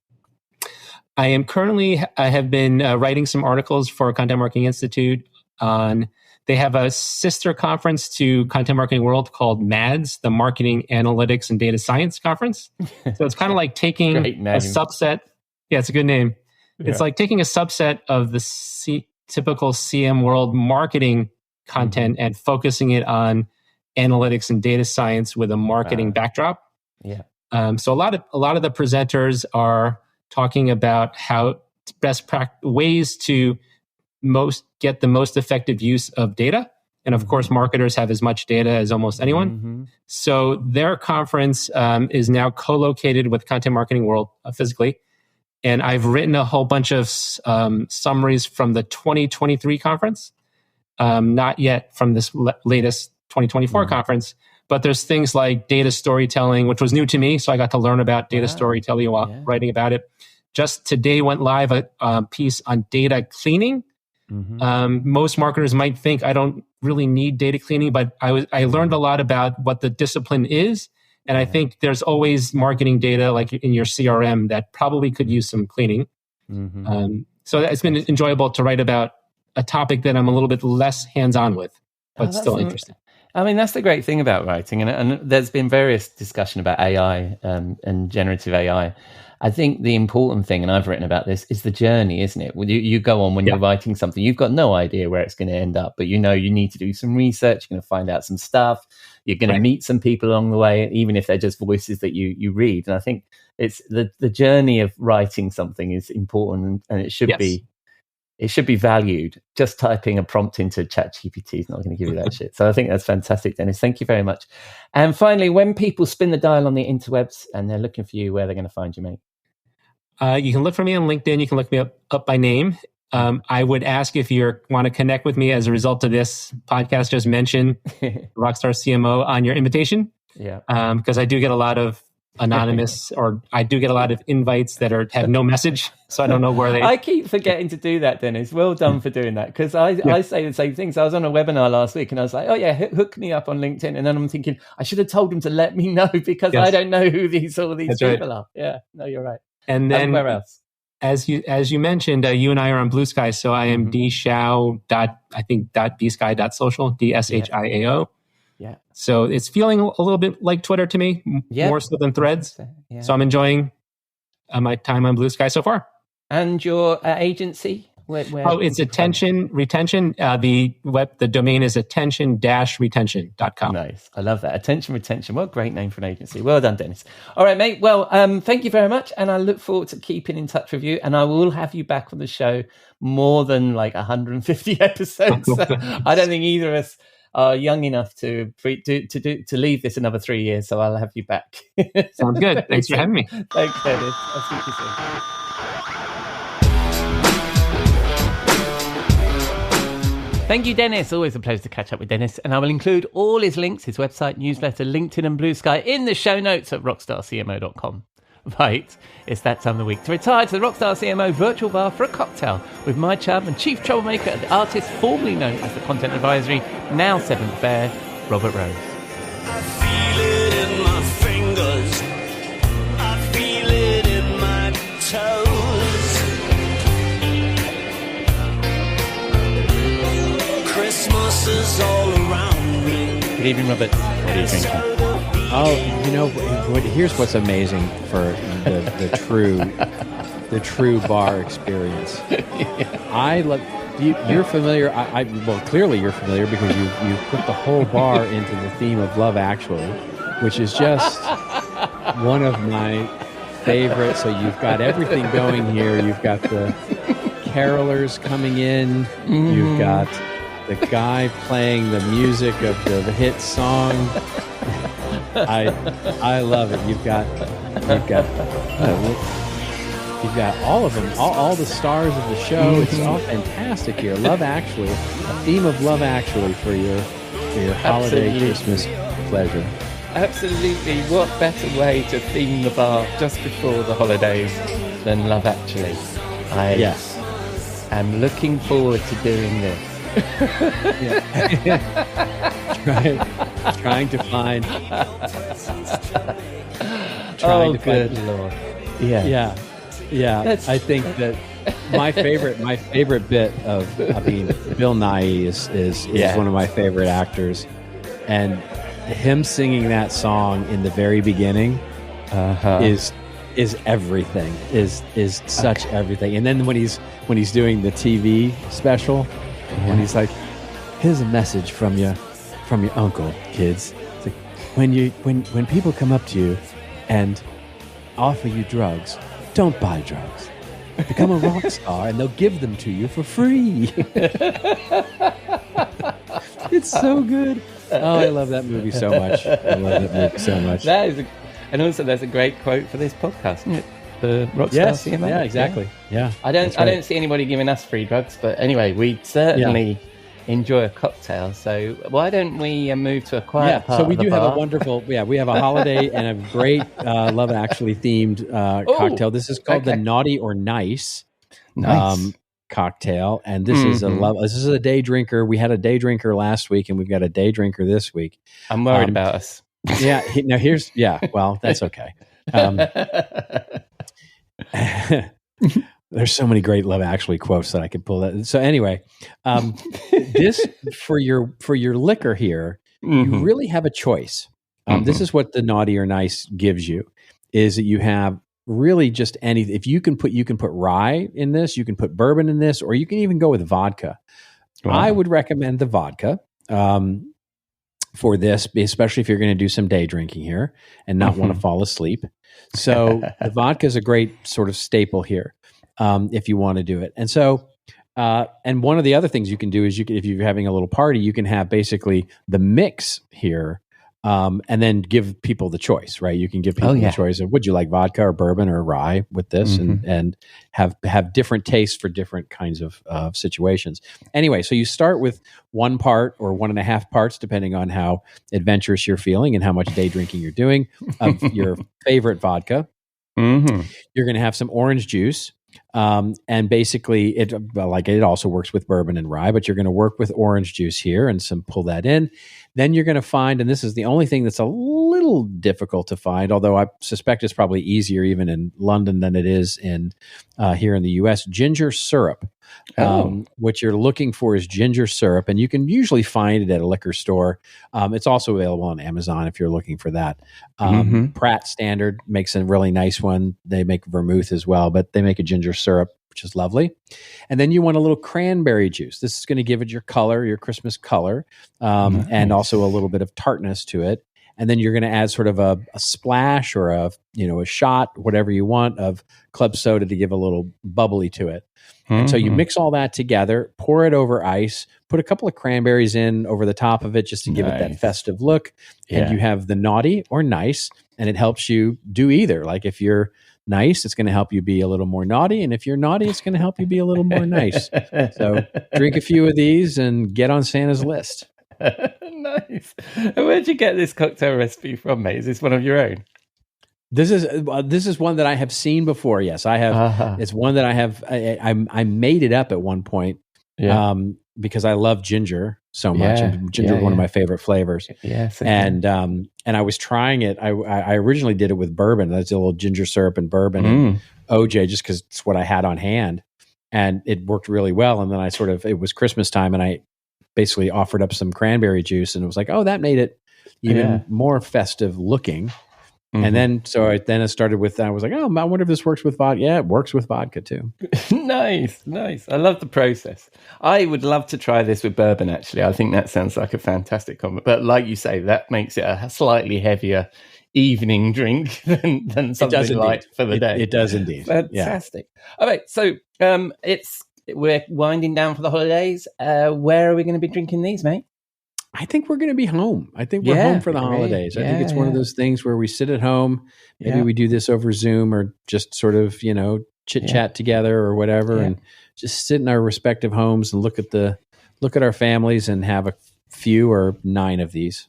I have been writing some articles for Content Marketing Institute on. They have a sister conference to Content Marketing World called MADS, the Marketing Analytics and Data Science Conference. So it's kind of like taking a subset. Yeah, it's a good name. It's like taking a subset of the typical CM World marketing content and focusing it on analytics and data science with a marketing backdrop. Yeah. So a lot of the presenters are talking about how ways to get the most effective use of data. And of course, marketers have as much data as almost anyone. Mm-hmm. So their conference is now co-located with Content Marketing World physically. And I've written a whole bunch of summaries from the 2023 conference, not yet from this latest 2024 conference. But there's things like data storytelling, which was new to me. So I got to learn about data storytelling while writing about it. Just today went live a piece on data cleaning. Mm-hmm. Most marketers might think I don't really need data cleaning, but I learned a lot about what the discipline is. And I think there's always marketing data like in your CRM that probably could use some cleaning. Mm-hmm. So it's been enjoyable to write about a topic that I'm a little bit less hands-on with, but still interesting. I mean, that's the great thing about writing. And there's been various discussion about AI and generative AI. I think the important thing, and I've written about this, is the journey, isn't it? When you go on when you're writing something, you've got no idea where it's going to end up, but you know you need to do some research, you're going to find out some stuff, you're going to meet some people along the way, even if they're just voices that you read. And I think it's the journey of writing something is important, and it should be. It should be valued. Just typing a prompt into ChatGPT is not going to give you that shit. So I think that's fantastic, Dennis. Thank you very much. And finally, when people spin the dial on the interwebs and they're looking for you, where they're going to find you, mate? You can look for me on LinkedIn. You can look me up by name. I would ask if you want to connect with me as a result of this podcast, just mention Rockstar CMO on your invitation. Yeah. Because I do get a lot of anonymous, or I do get a lot of invites that have no message, so I don't know where they. I keep forgetting to do that, Dennis. Well done for doing that, because I say the same things. I was on a webinar last week, and I was like, "Oh yeah, hook me up on LinkedIn," and then I'm thinking I should have told them to let me know because I don't know who all these people are. Yeah, no, you're right. And then where else? As you mentioned, you and I are on Blue Sky, so I am dshiao.bsky.social, DSHIAO. Yeah. So it's feeling a little bit like Twitter to me, more so than Threads. Yeah. So I'm enjoying my time on Blue Sky so far. And your agency? Where it's Attention Retention. The domain is attention-retention.com. Nice. I love that. Attention Retention. What a great name for an agency. Well done, Dennis. All right, mate. Well, thank you very much. And I look forward to keeping in touch with you. And I will have you back on the show more than like 150 episodes. So I don't think either of us are young enough to leave this another 3 years, so I'll have you back. Sounds good. Thanks for having me. Thanks, Dennis. I'll speak to you soon. Thank you, Dennis. Always a pleasure to catch up with Dennis, and I will include all his links, his website, newsletter, LinkedIn and Blue Sky in the show notes at rockstarcmo.com. Right, it's that time of the week to retire to the Rockstar CMO virtual bar for a cocktail with my chum and chief troublemaker and artist formerly known as the Content Advisory, now Seventh Bear, Robert Rose. I feel it in my fingers, I feel it in my toes. Christmas is all around me. Good evening, Robert. What are you drinking? Oh, here's what's amazing for the true bar experience. I love You're familiar. Well, clearly you're familiar because you put the whole bar into the theme of Love Actually, which is just one of my favorites. So you've got everything going here. You've got the carolers coming in. You've got the guy playing the music of the hit song. I love it. You've got all of them, all the stars of the show. It's all fantastic here. Love Actually, a theme of Love Actually for your holiday Christmas pleasure. Absolutely. What better way to theme the bar just before the holidays than Love Actually? I'm looking forward to doing this. Trying to find. Good Lord. Yeah. I think that my favorite bit of, Bill Nighy is one of my favorite actors, and him singing that song in the very beginning is everything. Is such everything. And then when he's doing the TV special, when he's like, "Here's a message from your uncle, kids. It's like, when people come up to you and offer you drugs, don't buy drugs. Become a rock star and they'll give them to you for free." It's so good. Oh, I love that movie so much. And also there's a great quote for this podcast, isn't it? The Rockstar CMO. Yeah, exactly. Yeah. I don't see anybody giving us free drugs, but anyway, we certainly enjoy a cocktail. So why don't we move to a quiet part? So we of the do have bar? a wonderful, we have a holiday and a great Love Actually themed cocktail. This is called the Naughty or Nice cocktail, and this is this is a day drinker. We had a day drinker last week, and we've got a day drinker this week. I'm worried about us. Well, that's okay. There's so many great Love Actually quotes that I could pull that. So anyway, this for your liquor here, you really have a choice. This is what the Naughty or Nice gives you, is that you have really just anything. If you can put rye in this, you can put bourbon in this, or you can even go with vodka. Wow. I would recommend the vodka for this, especially if you're going to do some day drinking here and not want to fall asleep. So the vodka is a great sort of staple here if you want to do it. And so, and one of the other things you can do is if you're having a little party, you can have basically the mix here. And then give people the choice, right? You can give people the choice of, would you like vodka or bourbon or rye with this, and have different tastes for different kinds of situations. Anyway, so you start with 1 part or 1.5 parts, depending on how adventurous you're feeling and how much day drinking you're doing, of your favorite vodka. You're going to have some orange juice. And basically it also works with bourbon and rye, but you're going to work with orange juice here and pull that in. Then you're going to find, and this is the only thing that's a little difficult to find, although I suspect it's probably easier even in London than it is in here in the US, ginger syrup. What you're looking for is ginger syrup, and you can usually find it at a liquor store. It's also available on Amazon if you're looking for that. Pratt Standard makes a really nice one. They make vermouth as well, but they make a ginger syrup, which is lovely. And then you want a little cranberry juice. This is going to give it your color, your Christmas color, and also a little bit of tartness to it. And then you're going to add sort of a splash or a shot, whatever you want, of club soda to give a little bubbly to it. And so you mix all that together, pour it over ice, put a couple of cranberries in over the top of it just to give it that festive look. And you have the Naughty or Nice, and it helps you do either. Like if you're nice, it's going to help you be a little more naughty. And if you're naughty, it's going to help you be a little more nice. So drink a few of these and get on Santa's list. Nice. Where'd you get this cocktail recipe from, mate? Is this one of your own? This is one that I have seen before. Yes, I have. It's one that I have. I made it up at one point because I love ginger so much. And ginger is one of my favorite flavors. Yes, and I was trying it. I originally did it with bourbon. That's a little ginger syrup and bourbon and OJ, just because it's what I had on hand, and it worked really well. And then it was Christmas time, and I basically offered up some cranberry juice, and it was like, oh, that made it even more festive looking. And then, I started with, I was like, oh, I wonder if this works with vodka. Yeah, it works with vodka too. Nice. I love the process. I would love to try this with bourbon, actually. I think that sounds like a fantastic combo. But like you say, that makes it a slightly heavier evening drink than something light for the day. It does indeed. Fantastic. Yeah. All right. So we're winding down for the holidays. Where are we going to be drinking these, mate? I think we're going to be home. I think we're home for the holidays. I think it's one of those things where we sit at home. Maybe we do this over Zoom or just sort of, chit chat together or whatever, and just sit in our respective homes and look at our families and have a few or 9 of these.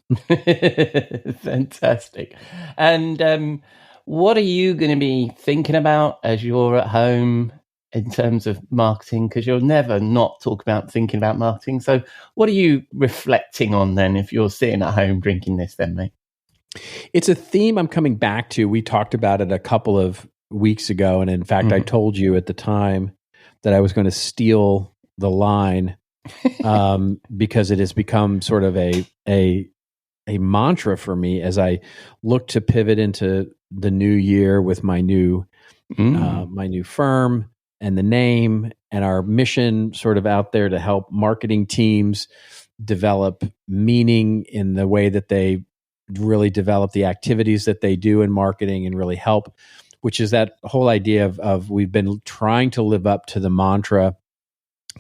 Fantastic. And what are you going to be thinking about as you're at home in terms of marketing? Because you'll never not talk about thinking about marketing. So what are you reflecting on then if you're sitting at home drinking this then, mate? It's a theme I'm coming back to. We talked about it a couple of weeks ago. And in fact, I told you at the time that I was going to steal the line because it has become sort of a mantra for me as I look to pivot into the new year with my new firm and the name and our mission sort of out there to help marketing teams develop meaning in the way that they really develop the activities that they do in marketing and really help, which is that whole idea of we've been trying to live up to the mantra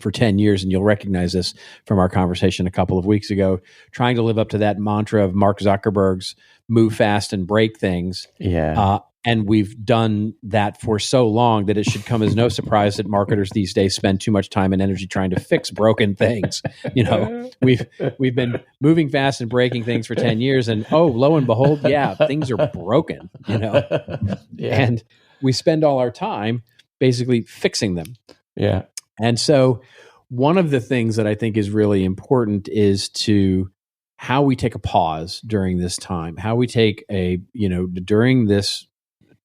for 10 years. And you'll recognize this from our conversation a couple of weeks ago, trying to live up to that mantra of Mark Zuckerberg's move fast and break things. Yeah. And we've done that for so long that it should come as no surprise that marketers these days spend too much time and energy trying to fix broken things. We've been moving fast and breaking things for 10 years, and lo and behold, things are broken. And we spend all our time basically fixing them. Yeah. And so, one of the things that I think is really important is to how we take a pause during this time, how we take during this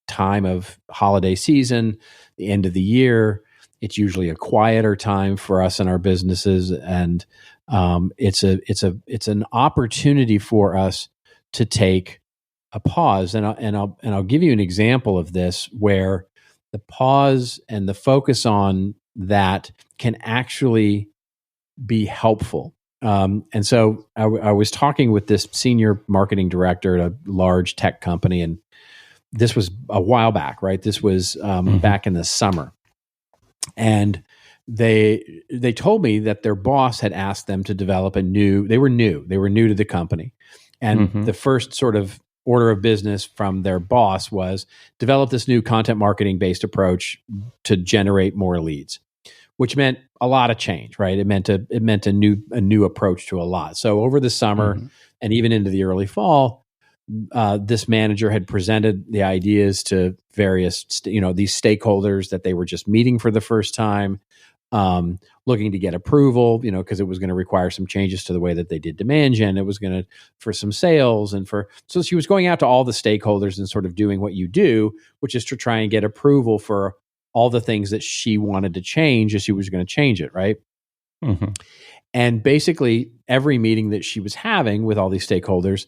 time of holiday season, the end of the year. It's usually a quieter time for us and our businesses, and it's an opportunity for us to take a pause. And I'll give you an example of this where the pause and the focus on that can actually be helpful. And so I was talking with this senior marketing director at a large tech company, and this was a while back, right? This was back in the summer. And they told me that their boss had asked them to develop they were new to the company. And the first sort of order of business from their boss was develop this new content marketing based approach to generate more leads, which meant a lot of change, right? It meant a new approach to a lot. So over the summer and even into the early fall, this manager had presented the ideas to various, these stakeholders that they were just meeting for the first time, looking to get approval, because it was going to require some changes to the way that they did demand gen. It was going to, for some sales so she was going out to all the stakeholders and sort of doing what you do, which is to try and get approval for all the things that she wanted to change as she was going to change it, right? And basically, every meeting that she was having with all these stakeholders,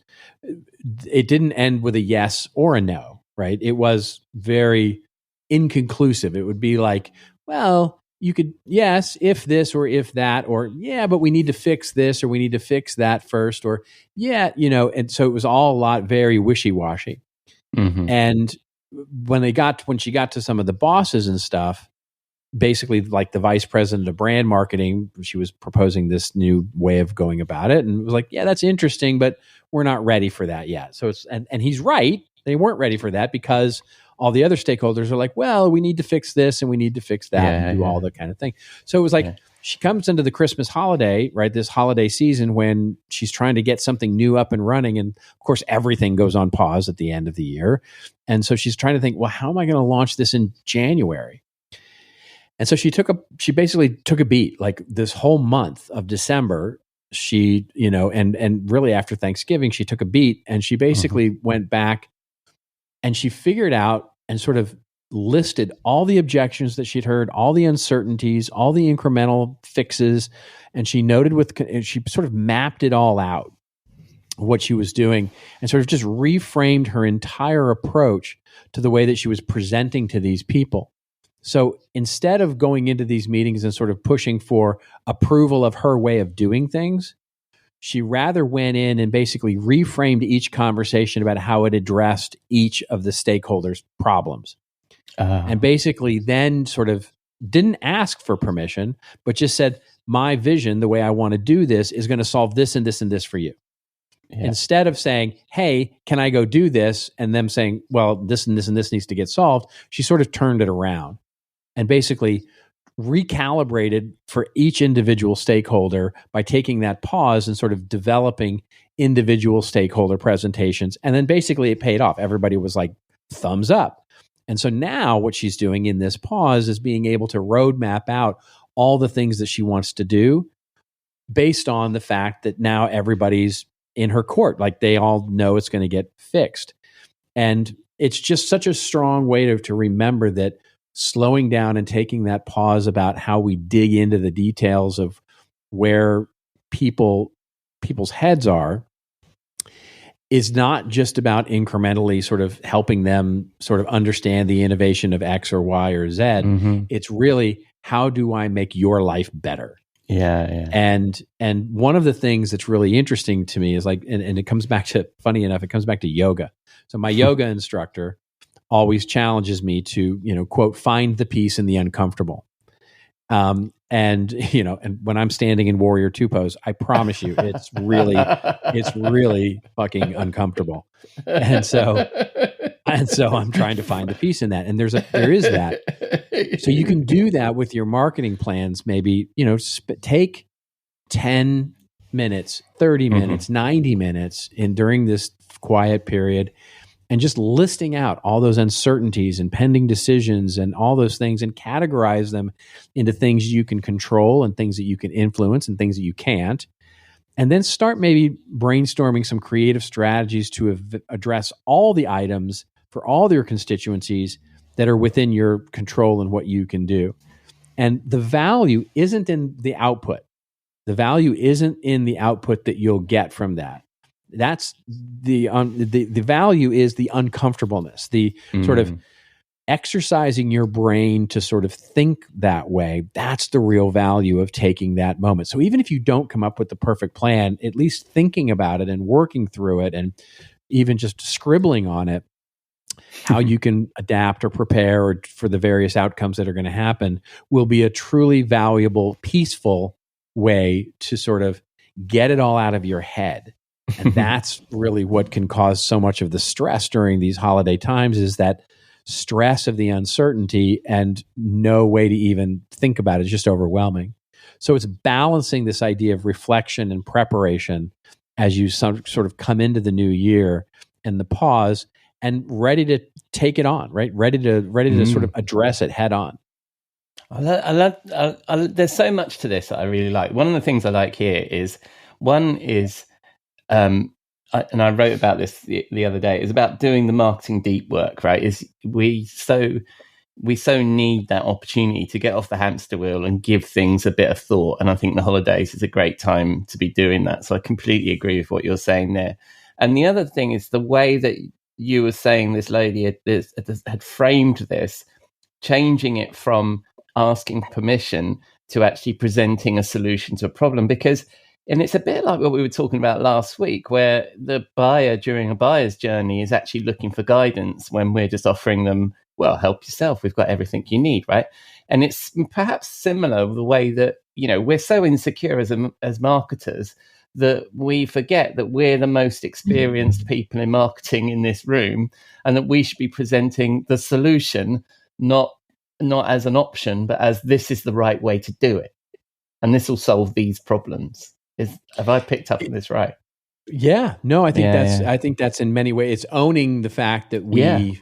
it didn't end with a yes or a no, right? It was very inconclusive. It would be like, well, you could, yes, if this or if that, or yeah, but we need to fix this or we need to fix that first, or yeah, and so it was all a lot very wishy-washy. And when she got to some of the bosses and stuff, basically like the vice president of brand marketing, she was proposing this new way of going about it. And it was like, yeah, that's interesting, but we're not ready for that yet. So and he's right. They weren't ready for that because all the other stakeholders are like, well, we need to fix this and we need to fix that and do all the kind of thing. So it was like, she comes into the Christmas holiday, right? This holiday season when she's trying to get something new up and running. And of course, everything goes on pause at the end of the year. And so she's trying to think, well, how am I going to launch this in January? And so she basically took a beat, like this whole month of December, she, and really after Thanksgiving, she took a beat and she basically went back and she figured out and sort of listed all the objections that she'd heard, all the uncertainties, all the incremental fixes. And she noted she sort of mapped it all out. what she was doing and sort of just reframed her entire approach to the way that she was presenting to these people. So instead of going into these meetings and sort of pushing for approval of her way of doing things, she rather went in and basically reframed each conversation about how it addressed each of the stakeholders' problems. And basically then sort of didn't ask for permission, but just said, my vision, the way I want to do this, is going to solve this and this and this for you. Yeah. Instead of saying, hey, can I go do this? And them saying, well, this and this and this needs to get solved. She sort of turned it around and basically recalibrated for each individual stakeholder by taking that pause and sort of developing individual stakeholder presentations. And then basically it paid off. Everybody was like, thumbs up. And so now what she's doing in this pause is being able to roadmap out all the things that she wants to do based on the fact that now everybody's in her court. Like they all know it's going to get fixed. And it's just such a strong way to remember that slowing down and taking that pause about how we dig into the details of where people's heads are is not just about incrementally sort of helping them sort of understand the innovation of X or Y or Z. Mm-hmm. It's really, how do I make your life better? Yeah. And one of the things that's really interesting to me is like, and it comes back to, funny enough, it comes back to yoga. So my yoga instructor always challenges me to, quote, find the peace in the uncomfortable. And when I'm standing in Warrior Two pose, I promise you, it's really fucking uncomfortable. And so I'm trying to find the peace in that. And there is that. So you can do that with your marketing plans. Maybe, take 10 minutes, 30 minutes, 90 minutes during this quiet period, and just listing out all those uncertainties and pending decisions and all those things, and categorize them into things you can control and things that you can influence and things that you can't. And then start maybe brainstorming some creative strategies to address all the items for all your constituencies that are within your control and what you can do. And the value isn't in the output. The value isn't in the output that you'll get from that. That's the value is the uncomfortableness, the sort of exercising your brain to sort of think that way. That's the real value of taking that moment. So even if you don't come up with the perfect plan, at least thinking about it and working through it and even just scribbling on it, how you can adapt or prepare or for the various outcomes that are going to happen, will be a truly valuable, peaceful way to sort of get it all out of your head. And that's really what can cause so much of the stress during these holiday times, is that stress of the uncertainty and no way to even think about it. It's just overwhelming. So it's balancing this idea of reflection and preparation as you sort of come into the new year, and the pause, and ready to take it on, right? Ready to sort of address it head on. I love there's so much to this that I really like. One of the things I like here is, and I wrote about this the other day, is about doing the marketing deep work, right? Is we so need that opportunity to get off the hamster wheel and give things a bit of thought. And I think the holidays is a great time to be doing that. So I completely agree with what you're saying there. And the other thing is the way that you were saying this lady had framed this, changing it from asking permission to actually presenting a solution to a problem. And it's a bit like what we were talking about last week, where the buyer during a buyer's journey is actually looking for guidance when we're just offering them, well, help yourself. We've got everything you need, right? And it's perhaps similar the way that, we're so insecure as marketers that we forget that we're the most experienced people in marketing in this room, and that we should be presenting the solution, not as an option, but as this is the right way to do it. And this will solve these problems. Have I picked up on this right? Yeah, no, I think I think that's in many ways, it's owning the fact that we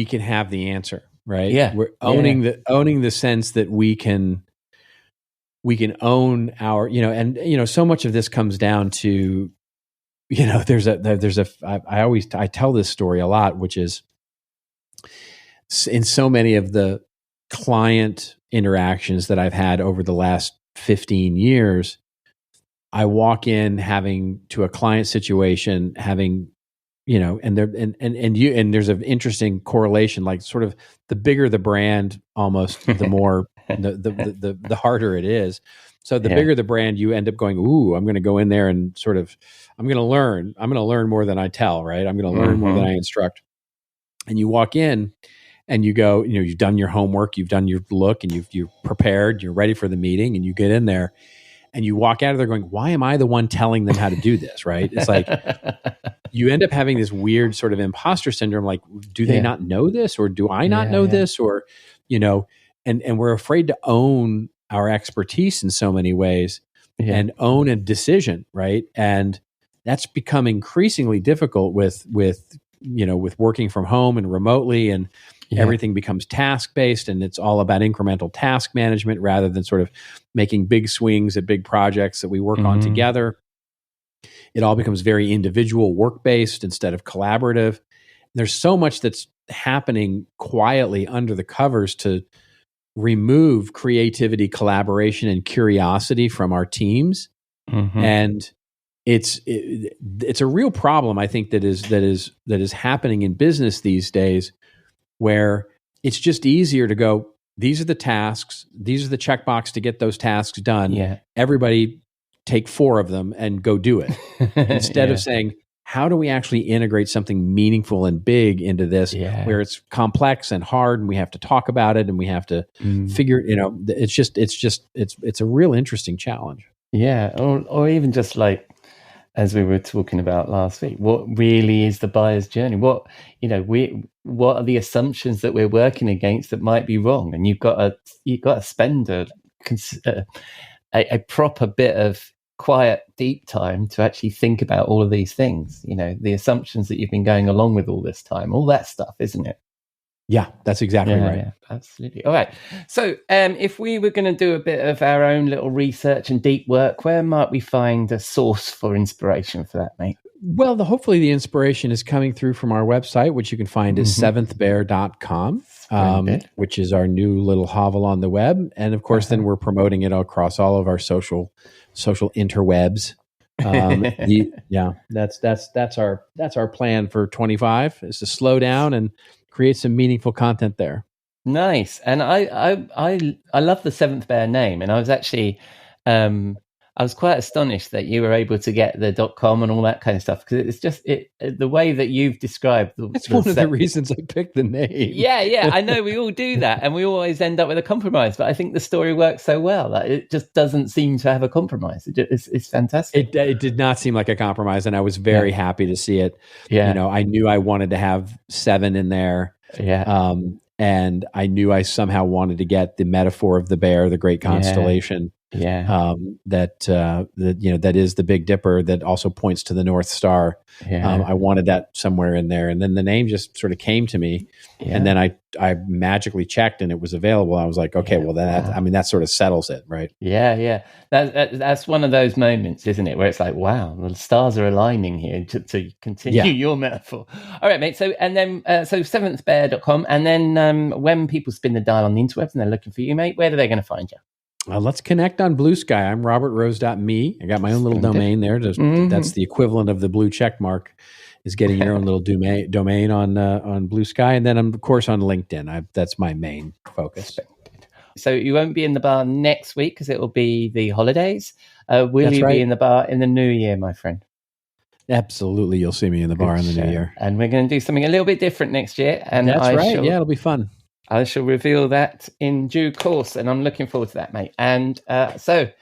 can have the answer, right? Yeah, we're owning the sense that we can own our, and so much of this comes down to, I tell this story a lot, which is in so many of the client interactions that I've had over the last 15 years. I walk in having to a client situation, having, and there, and there's an interesting correlation, like sort of the bigger the brand, almost the more, the harder it is. So the bigger the brand, you end up going, ooh, I'm going to go in there and sort of, I'm going to learn more than I tell, right? I'm going to learn more than I instruct. And you walk in and you go, you've done your homework, you've done your look, and you're prepared, you're ready for the meeting, and you get in there and you walk out of there going, why am I the one telling them how to do this, right? It's like you end up having this weird sort of imposter syndrome, like, do they not know this, or do I not know this, or, and we're afraid to own our expertise in so many ways and own a decision, right? And that's become increasingly difficult with working from home and remotely, and everything becomes task-based, and it's all about incremental task management rather than sort of making big swings at big projects that we work on together. It all becomes very individual work-based instead of collaborative. There's so much that's happening quietly under the covers to remove creativity, collaboration, and curiosity from our teams. And it's a real problem, I think, that is happening in business these days, where it's just easier to go, these are the tasks, these are the checkbox to get those tasks done. Everybody take 4 of them and go do it. Instead of saying, how do we actually integrate something meaningful and big into this, where it's complex and hard, and we have to talk about it, and we have to figure, it's a real interesting challenge. Or even just like, as we were talking about last week, what really is the buyer's journey? What are the assumptions that we're working against that might be wrong? And you've got to spend a proper bit of quiet, deep time to actually think about all of these things. The assumptions that you've been going along with all this time, all that stuff, isn't it? Yeah, that's exactly right. Yeah, absolutely. All right. So if we were going to do a bit of our own little research and deep work, where might we find a source for inspiration for that, mate? Well, hopefully the inspiration is coming through from our website, which you can find at seventhbear.com, which is our new little hovel on the web. And of course, then we're promoting it across all of our social interwebs. That's our plan for 25, is to slow down and create some meaningful content there. Nice. And I love the Seventh Bear name. And I was actually, I was quite astonished that you were able to get the .com and all that kind of stuff, because it's just the way that you've described. That's one of the reasons I picked the name. Yeah. I know we all do that, and we always end up with a compromise. But I think the story works so well that it just doesn't seem to have a compromise. It's fantastic. It did not seem like a compromise, and I was very happy to see it. I knew I wanted to have 7 in there. And I knew I somehow wanted to get the metaphor of the bear, the great constellation. That is the Big Dipper, that also points to the North Star. I wanted that somewhere in there, and then the name just sort of came to me, and then I magically checked and it was available. I was like, okay, well that sort of settles it, right? That's one of those moments, isn't it, where it's like, wow, the stars are aligning here to continue your metaphor. All right, mate. So seventhbear.com, and then when people spin the dial on the interwebs and they're looking for you, mate, where are they going to find you? Let's connect on Blue Sky. I'm robertrose.me. I got my own little domain there. That's the equivalent of the blue check mark, is getting your own little domain on Blue Sky. And then I'm, of course, on LinkedIn. That's my main focus. So you won't be in the bar next week because it will be the holidays. Will you be in the bar in the new year, my friend? Absolutely. You'll see me in the bar in the new year. And we're going to do something a little bit different next year. And that's right. Yeah, it'll be fun. I shall reveal that in due course, and I'm looking forward to that, mate. And happy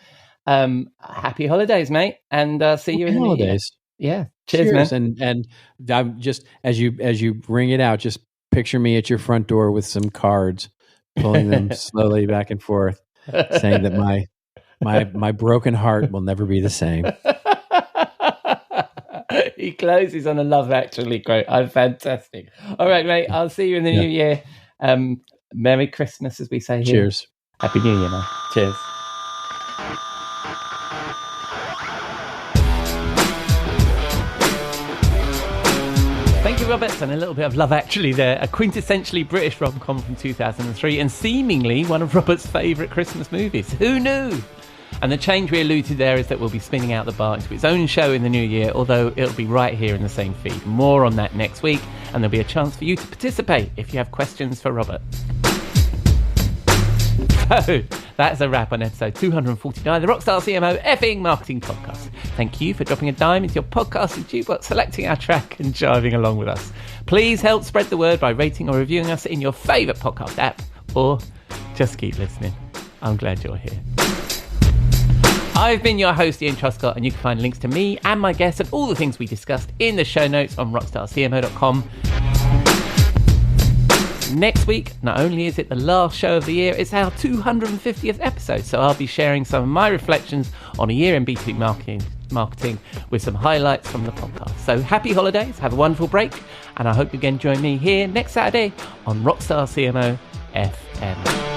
holidays, mate, and see you in the holidays. Yeah, cheers, man. And I'm just as you ring it out, just picture me at your front door with some cards, pulling them slowly back and forth, saying that my broken heart will never be the same. He closes on a Love Actually quote. I'm fantastic. All right, mate. I'll see you in the new year. Merry Christmas, as we say here. Cheers. Happy New Year, man. Cheers. Thank you, Robert. And a little bit of Love Actually there. A quintessentially British rom-com from 2003, and seemingly one of Robert's favourite Christmas movies. Who knew? And the change we alluded to there is that we'll be spinning out the bar into its own show in the new year, although it'll be right here in the same feed. More on that next week, and there'll be a chance for you to participate if you have questions for Robert. So, that's a wrap on episode 249, the Rockstar CMO effing marketing podcast. Thank you for dropping a dime into your podcasting jukebox, selecting our track and jiving along with us. Please help spread the word by rating or reviewing us in your favourite podcast app, or just keep listening. I'm glad you're here. I've been your host, Ian Truscott, and you can find links to me and my guests and all the things we discussed in the show notes on rockstarcmo.com. Next week, not only is it the last show of the year, it's our 250th episode, so I'll be sharing some of my reflections on a year in B2B marketing with some highlights from the podcast. So happy holidays, have a wonderful break, and I hope you can join me here next Saturday on Rockstar CMO FM.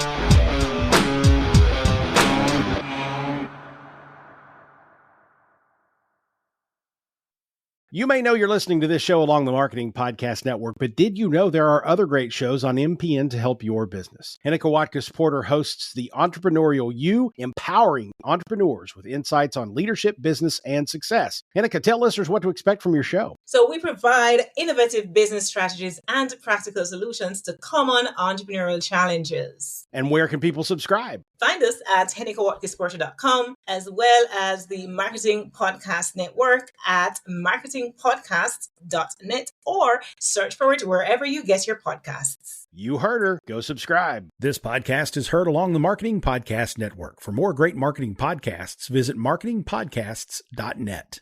You may know you're listening to this show along the Marketing Podcast Network, but did you know there are other great shows on MPN to help your business? Hennika Watkins-Porter hosts The Entrepreneurial You, empowering entrepreneurs with insights on leadership, business, and success. Hennika, tell listeners what to expect from your show. So we provide innovative business strategies and practical solutions to common entrepreneurial challenges. And where can people subscribe? Find us at hennikawatkinsporter.com, as well as the Marketing Podcast Network at marketingpodcasts.net, or search for it wherever you get your podcasts. You heard her. Go subscribe. This podcast is heard along the Marketing Podcast Network. For more great marketing podcasts, visit marketingpodcasts.net.